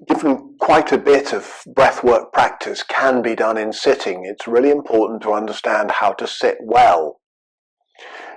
given quite a bit of breathwork practice can be done in sitting, it's really important to understand how to sit well.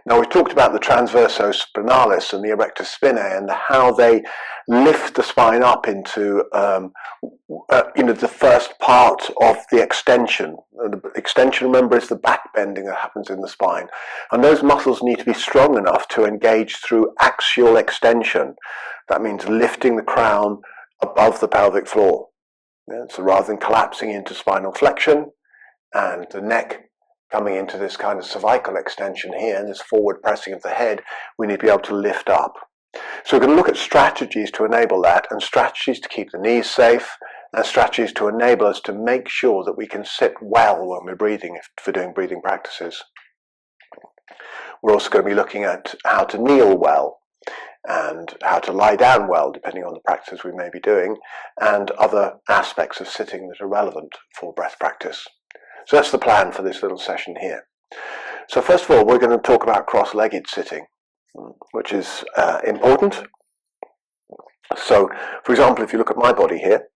Now, we've talked about the transversospinalis and the erector spinae and how they lift the spine up into the first part of the extension. The extension, remember, is the back bending that happens in the spine. And those muscles need to be strong enough to engage through axial extension. That means lifting the crown above the pelvic floor. So rather than collapsing into spinal flexion and the neck coming into this kind of cervical extension here, and this forward pressing of the head, we need to be able to lift up. So we're going to look at strategies to enable that, and strategies to keep the knees safe, and strategies to enable us to make sure that we can sit well when we're breathing, if we're doing breathing practices. We're also going to be looking at how to kneel well, and how to lie down well, depending on the practices we may be doing, and other aspects of sitting that are relevant for breath practice. So that's the plan for this little session here. So first of all, we're going to talk about cross-legged sitting, which is important. So, for example, if you look at my body here,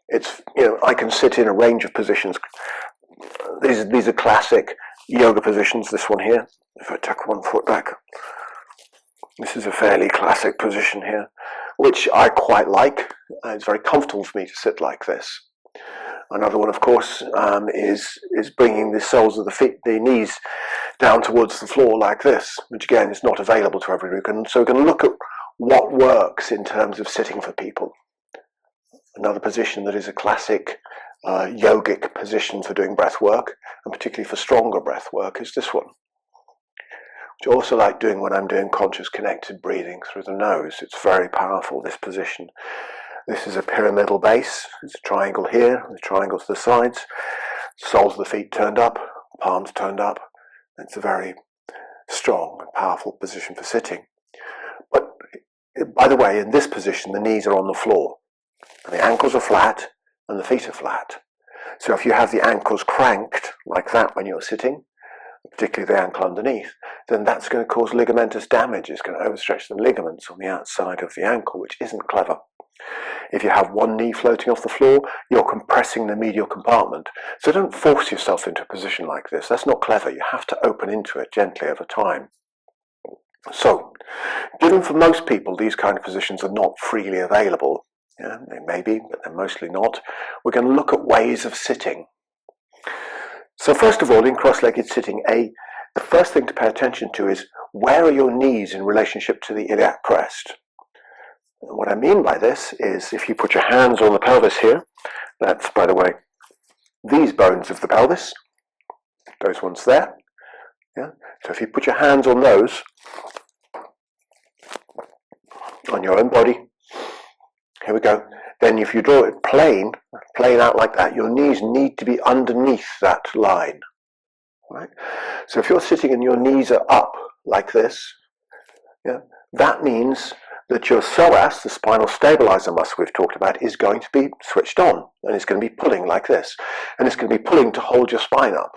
it's, I can sit in a range of positions. These are classic yoga positions. This one here, if I tuck one foot back, this is a fairly classic position here, which I quite like. It's very comfortable for me to sit like this. Another one, of course, is bringing the soles of the knees down towards the floor like this, which again is not available to everyone. So we're going to look at what works in terms of sitting for people. Another position that is a classic yogic position for doing breath work, and particularly for stronger breath work, is this one, which I also like doing when I'm doing conscious connected breathing through the nose. It's very powerful, this position. This is a pyramidal base. There's a triangle here, a triangle to the sides, soles of the feet turned up, palms turned up. It's a very strong and powerful position for sitting. But by the way, in this position, the knees are on the floor, and the ankles are flat, and the feet are flat. So if you have the ankles cranked like that when you're sitting, particularly the ankle underneath, then that's going to cause ligamentous damage. It's going to overstretch the ligaments on the outside of the ankle, which isn't clever. If you have one knee floating off the floor, you're compressing the medial compartment. So don't force yourself into a position like this. That's not clever. You have to open into it gently over time. So, given for most people these kind of positions are not freely available, they may be, but they're mostly not, we're going to look at ways of sitting. So first of all, in cross-legged sitting, the first thing to pay attention to is, where are your knees in relationship to the iliac crest? And what I mean by this is, if you put your hands on the pelvis here, that's, by the way, these bones of the pelvis, those ones there. So if you put your hands on those, on your own body, here we go, then if you draw it plain out like that, your knees need to be underneath that line. Right? So if you're sitting and your knees are up like this, that means that your psoas, the spinal stabilizer muscle we've talked about, is going to be switched on, and it's going to be pulling like this, and it's going to be pulling to hold your spine up.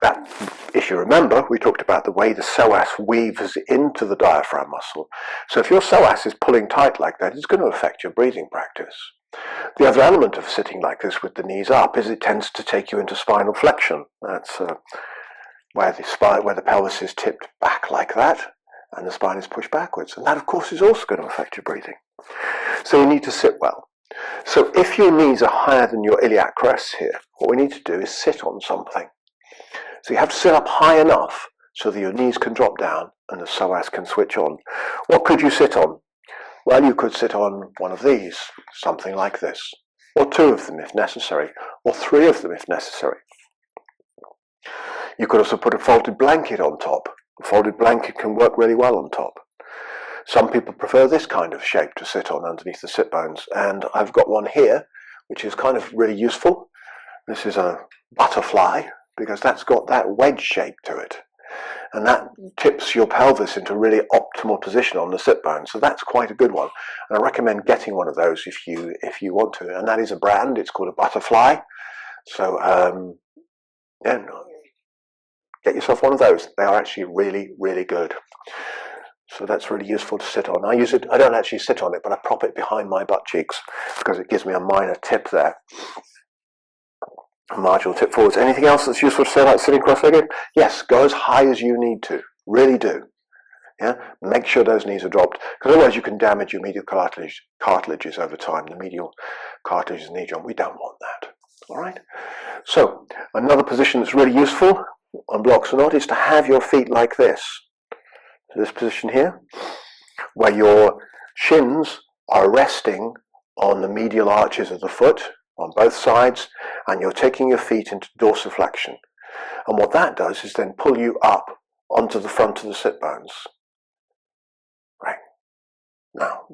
That, if you remember, we talked about the way the psoas weaves into the diaphragm muscle. So if your psoas is pulling tight like that, it's going to affect your breathing practice. The other element of sitting like this with the knees up is it tends to take you into spinal flexion. That's where the pelvis is tipped back like that, and the spine is pushed backwards. And that, of course, is also going to affect your breathing. So you need to sit well. So if your knees are higher than your iliac crests here, what we need to do is sit on something. So you have to sit up high enough so that your knees can drop down and the psoas can switch on. What could you sit on? Well, you could sit on one of these, something like this, or two of them if necessary, or three of them if necessary. You could also put a folded blanket on top. A folded blanket can work really well on top. Some people prefer this kind of shape to sit on underneath the sit bones, and I've got one here which is kind of really useful. This is a butterfly, because that's got that wedge shape to it, and that tips your pelvis into a really optimal position on the sit bone. So that's quite a good one, and I recommend getting one of those if you want to. And that is a brand. It's called a Butterfly. So get yourself one of those. They are actually really, really good. So that's really useful to sit on. I don't actually sit on it, but I prop it behind my butt cheeks because it gives me a minor tip there. A marginal tip forwards. Anything else that's useful to say about sitting cross-legged? Yes, go as high as you need to. Really do. Yeah, make sure those knees are dropped, because otherwise you can damage your medial cartilages over time. The medial cartilages knee joint. We don't want that. All right. So another position that's really useful on blocks or not is to have your feet like this. This position here, where your shins are resting on the medial arches of the foot on both sides, and you're taking your feet into dorsiflexion. And what that does is then pull you up onto the front of the sit bones. Right. Now,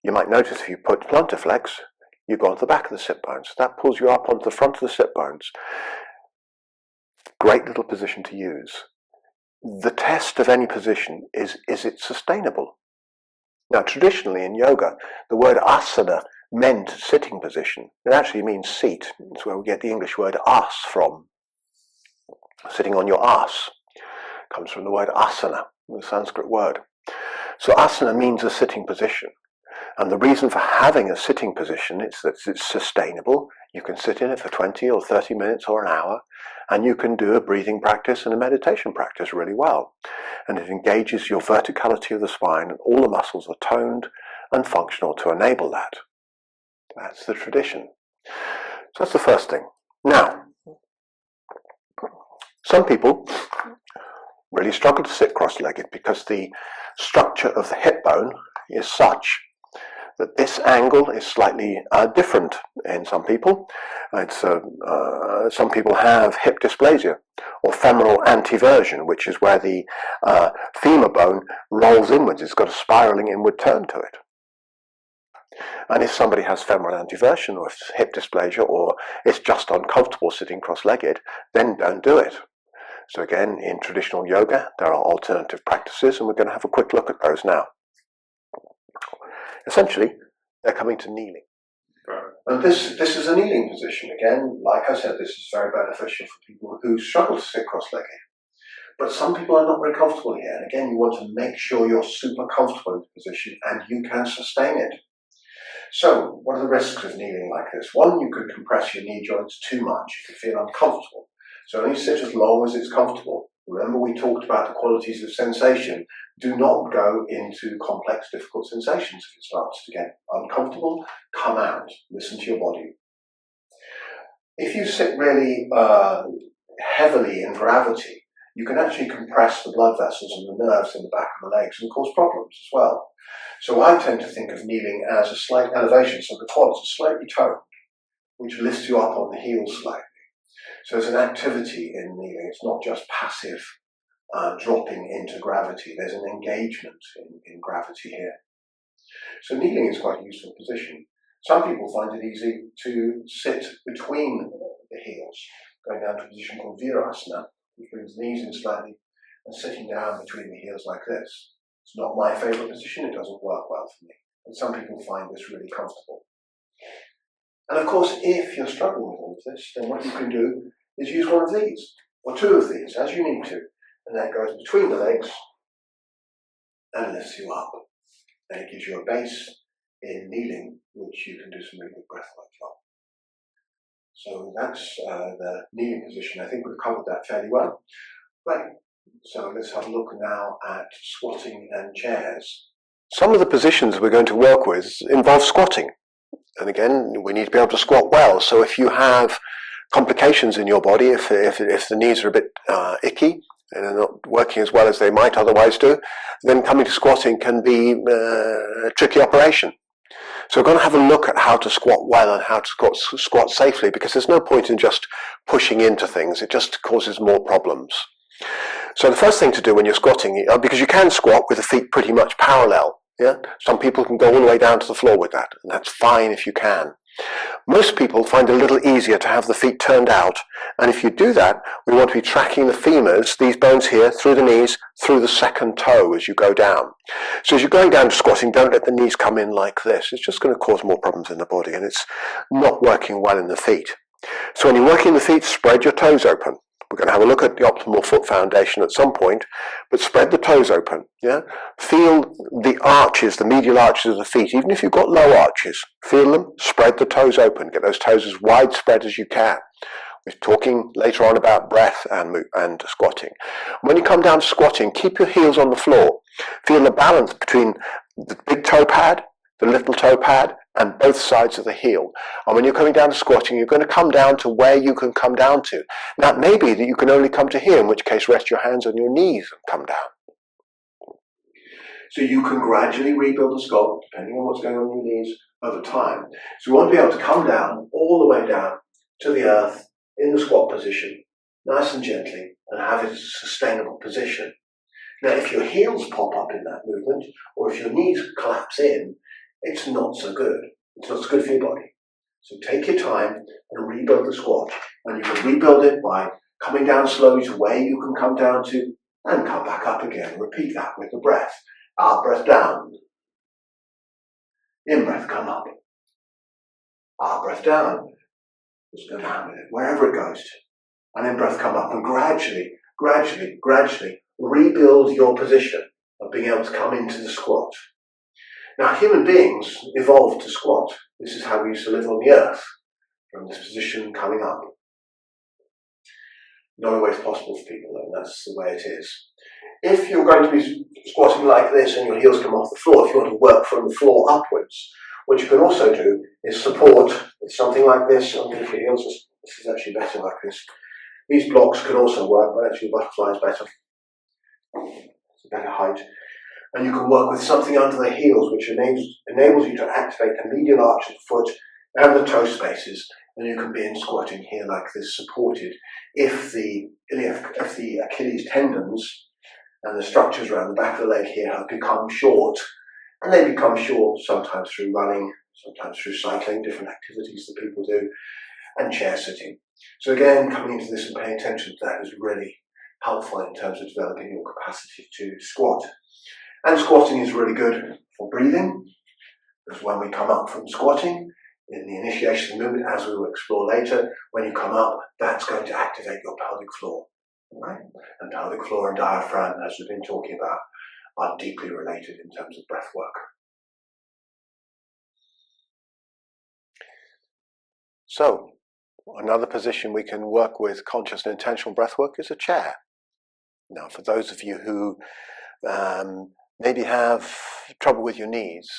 you might notice if you put plantar flex, you go onto the back of the sit bones. That pulls you up onto the front of the sit bones. Great little position to use. The test of any position is it sustainable? Now, traditionally in yoga, the word asana meant sitting position. It actually means seat. That's where we get the English word as from. Sitting on your ass comes from the word asana, the Sanskrit word. So asana means a sitting position. And the reason for having a sitting position is that it's sustainable. You can sit in it for 20 or 30 minutes or an hour, and you can do a breathing practice and a meditation practice really well. And it engages your verticality of the spine, and all the muscles are toned and functional to enable that. That's the tradition. So that's the first thing. Now, some people really struggle to sit cross-legged because the structure of the hip bone is such that this angle is slightly different in some people. Some people have hip dysplasia or femoral anteversion, which is where the femur bone rolls inwards. It's got a spiraling inward turn to it. And if somebody has femoral anteversion or hip dysplasia, or it's just uncomfortable sitting cross-legged, then don't do it. So again, in traditional yoga, there are alternative practices, and we're going to have a quick look at those now. Essentially, they're coming to kneeling. And this is a kneeling position. Again, like I said, this is very beneficial for people who struggle to sit cross-legged. But some people are not very comfortable here. And again, you want to make sure you're super comfortable in the position and you can sustain it. So, what are the risks of kneeling like this? One, you could compress your knee joints too much. You could feel uncomfortable. So only sit as long as it's comfortable. Remember, we talked about the qualities of sensation. Do not go into complex, difficult sensations. If it starts to get uncomfortable, come out. Listen to your body. If you sit really heavily in gravity, you can actually compress the blood vessels and the nerves in the back of the legs and cause problems as well. So I tend to think of kneeling as a slight elevation, so the quads are slightly toned, which lifts you up on the heels slightly. So there's an activity in kneeling. It's not just passive dropping into gravity. There's an engagement in gravity here. So kneeling is quite a useful position. Some people find it easy to sit between the heels, going down to a position called virasana, which brings the knees in slightly and sitting down between the heels like this. It's not my favourite position. It doesn't work well for me. But some people find this really comfortable. And of course, if you're struggling with all of this, then what you can do is use one of these, or two of these, as you need to. And that goes between the legs and lifts you up. And it gives you a base in kneeling, which you can do some really good breathwork from. So that's the kneeling position. I think we've covered that fairly well. Right, so let's have a look now at squatting and chairs. Some of the positions we're going to work with involve squatting. And again, we need to be able to squat well. So if you have complications in your body, if the knees are a bit icky and are not working as well as they might otherwise do, then coming to squatting can be a tricky operation. So we're going to have a look at how to squat well and how to squat safely, because there's no point in just pushing into things. It just causes more problems. So the first thing to do when you're squatting, because you can squat with the feet pretty much parallel. Yeah, some people can go all the way down to the floor with that, and that's fine if you can. Most people find it a little easier to have the feet turned out, and if you do that, we want to be tracking the femurs, these bones here, through the knees, through the second toe as you go down. So as you're going down to squatting, don't let the knees come in like this. It's just going to cause more problems in the body, and it's not working well in the feet. So when you're working the feet, spread your toes open. We're going to have a look at the optimal foot foundation at some point, but spread the toes open. Yeah, feel the arches, the medial arches of the feet. Even if you've got low arches, feel them. Spread the toes open. Get those toes as widespread as you can. We're talking later on about breath and squatting. When you come down to squatting, keep your heels on the floor. Feel the balance between the big toe pad, the little toe pad, and both sides of the heel. And when you're coming down to squatting, you're going to come down to where you can come down to. Now, it may be that you can only come to here, in which case rest your hands on your knees and come down. So you can gradually rebuild the sculpt, depending on what's going on in your knees, over time. So we want to be able to come down, all the way down to the earth, in the squat position, nice and gently, and have it as a sustainable position. Now, if your heels pop up in that movement, or if your knees collapse in, it's not so good. It's not so good for your body. So take your time and rebuild the squat. And you can rebuild it by coming down slowly to where you can come down to, and come back up again. Repeat that with the breath. Out breath down. In breath, come up. Out breath down. Just go down with it, wherever it goes to. And in breath, come up, and gradually rebuild your position of being able to come into the squat. Now, human beings evolved to squat. This is how we used to live on the earth, from this position coming up. Not always possible for people, though, and that's the way it is. If you're going to be squatting like this and your heels come off the floor, if you want to work from the floor upwards, what you can also do is support with something like this underneath your heels. This is actually better like this. These blocks can also work, but actually butterfly is better. It's a better height. And you can work with something under the heels, which enables you to activate the medial arch of the foot and the toe spaces. And you can be in squatting here like this, supported. If the Achilles tendons and the structures around the back of the leg here have become short, and they become short sometimes through running, sometimes through cycling, different activities that people do, and chair sitting. So again, coming into this and paying attention to that is really helpful in terms of developing your capacity to squat. And squatting is really good for breathing, because when we come up from squatting, in the initiation movement, as we will explore later, when you come up, that's going to activate your pelvic floor. Right? And pelvic floor and diaphragm, as we've been talking about, are deeply related in terms of breath work. So, another position we can work with conscious and intentional breath work is a chair. Now, for those of you who maybe have trouble with your knees,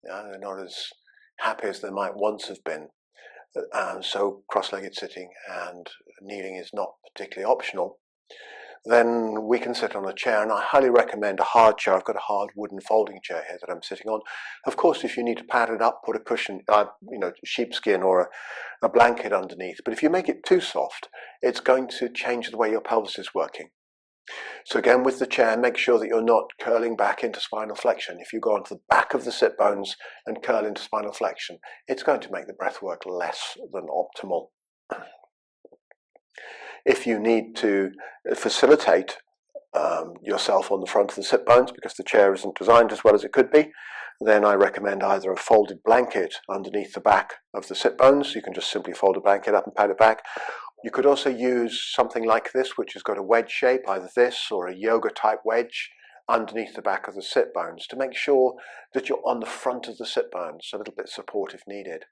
they're not as happy as they might once have been, so cross-legged sitting and kneeling is not particularly optional, then we can sit on a chair, and I highly recommend a hard chair. I've got a hard wooden folding chair here that I'm sitting on. Of course, if you need to pad it up, put a cushion, sheepskin or a blanket underneath. But if you make it too soft, it's going to change the way your pelvis is working. So again, with the chair, make sure that you're not curling back into spinal flexion. If you go onto the back of the sit bones and curl into spinal flexion, it's going to make the breath work less than optimal. If you need to facilitate yourself on the front of the sit bones because the chair isn't designed as well as it could be, then I recommend either a folded blanket underneath the back of the sit bones. You can just simply fold a blanket up and pad it back. You could also use something like this, which has got a wedge shape, either this or a yoga type wedge underneath the back of the sit bones to make sure that you're on the front of the sit bones, a little bit support if needed.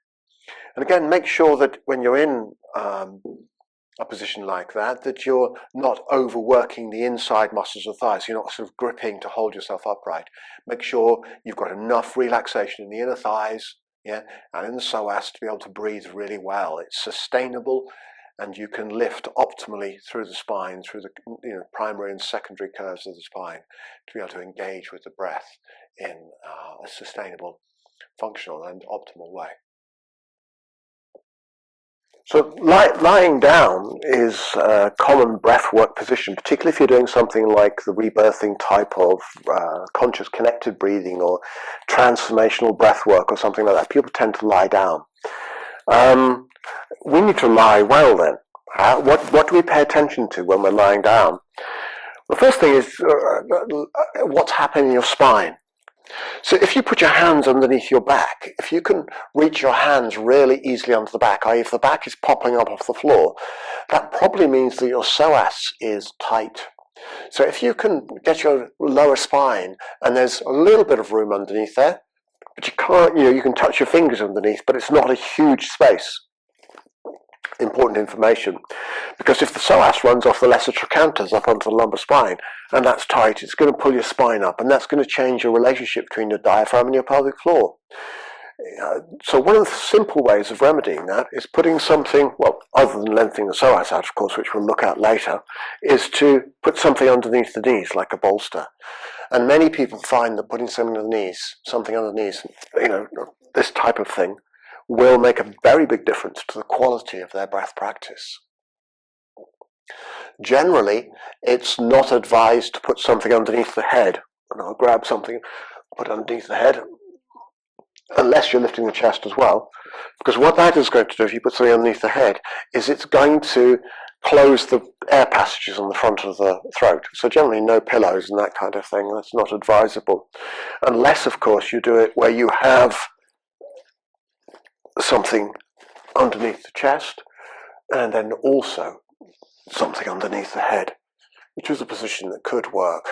And again, make sure that when you're in a position like that, that you're not overworking the inside muscles of the thighs. You're not sort of gripping to hold yourself upright. Make sure you've got enough relaxation in the inner thighs, and in the psoas to be able to breathe really well. It's sustainable, and you can lift optimally through the spine, through the primary and secondary curves of the spine, to be able to engage with the breath in a sustainable, functional, and optimal way. So lying down is a common breathwork position, particularly if you're doing something like the rebirthing type of conscious connected breathing or transformational breathwork or something like that. People tend to lie down. We need to lie well then. What do we pay attention to when we're lying down? The first thing is what's happening in your spine. So if you put your hands underneath your back, if you can reach your hands really easily onto the back, i.e. if the back is popping up off the floor, that probably means that your psoas is tight. So if you can get your lower spine and there's a little bit of room underneath there, but you can't, you can touch your fingers underneath, but it's not a huge space. Important information, because if the psoas runs off the lesser trochanters up onto the lumbar spine and that's tight, it's going to pull your spine up, and that's going to change your relationship between your diaphragm and your pelvic floor. So one of the simple ways of remedying that is putting something, well, other than lengthening the psoas out, of course, which we'll look at later, is to put something underneath the knees, like a bolster. And many people find that putting something underneath, this type of thing, will make a very big difference to the quality of their breath practice. Generally, it's not advised to put something underneath the head. And I'll grab something, put it underneath the head, unless you're lifting the chest as well. Because what that is going to do, if you put something underneath the head, is it's going to close the air passages on the front of the throat. So generally no pillows and that kind of thing. That's not advisable. Unless, of course, you do it where you have something underneath the chest and then also something underneath the head, which is a position that could work.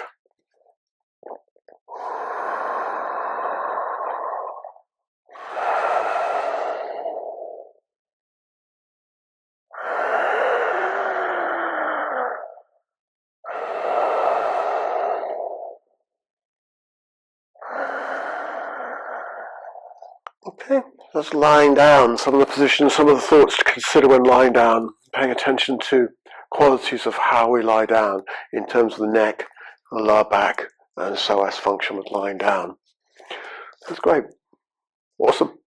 Okay, that's lying down. Some of the positions, some of the thoughts to consider when lying down, paying attention to qualities of how we lie down in terms of the neck, the lower back, and psoas function with lying down. That's great. Awesome.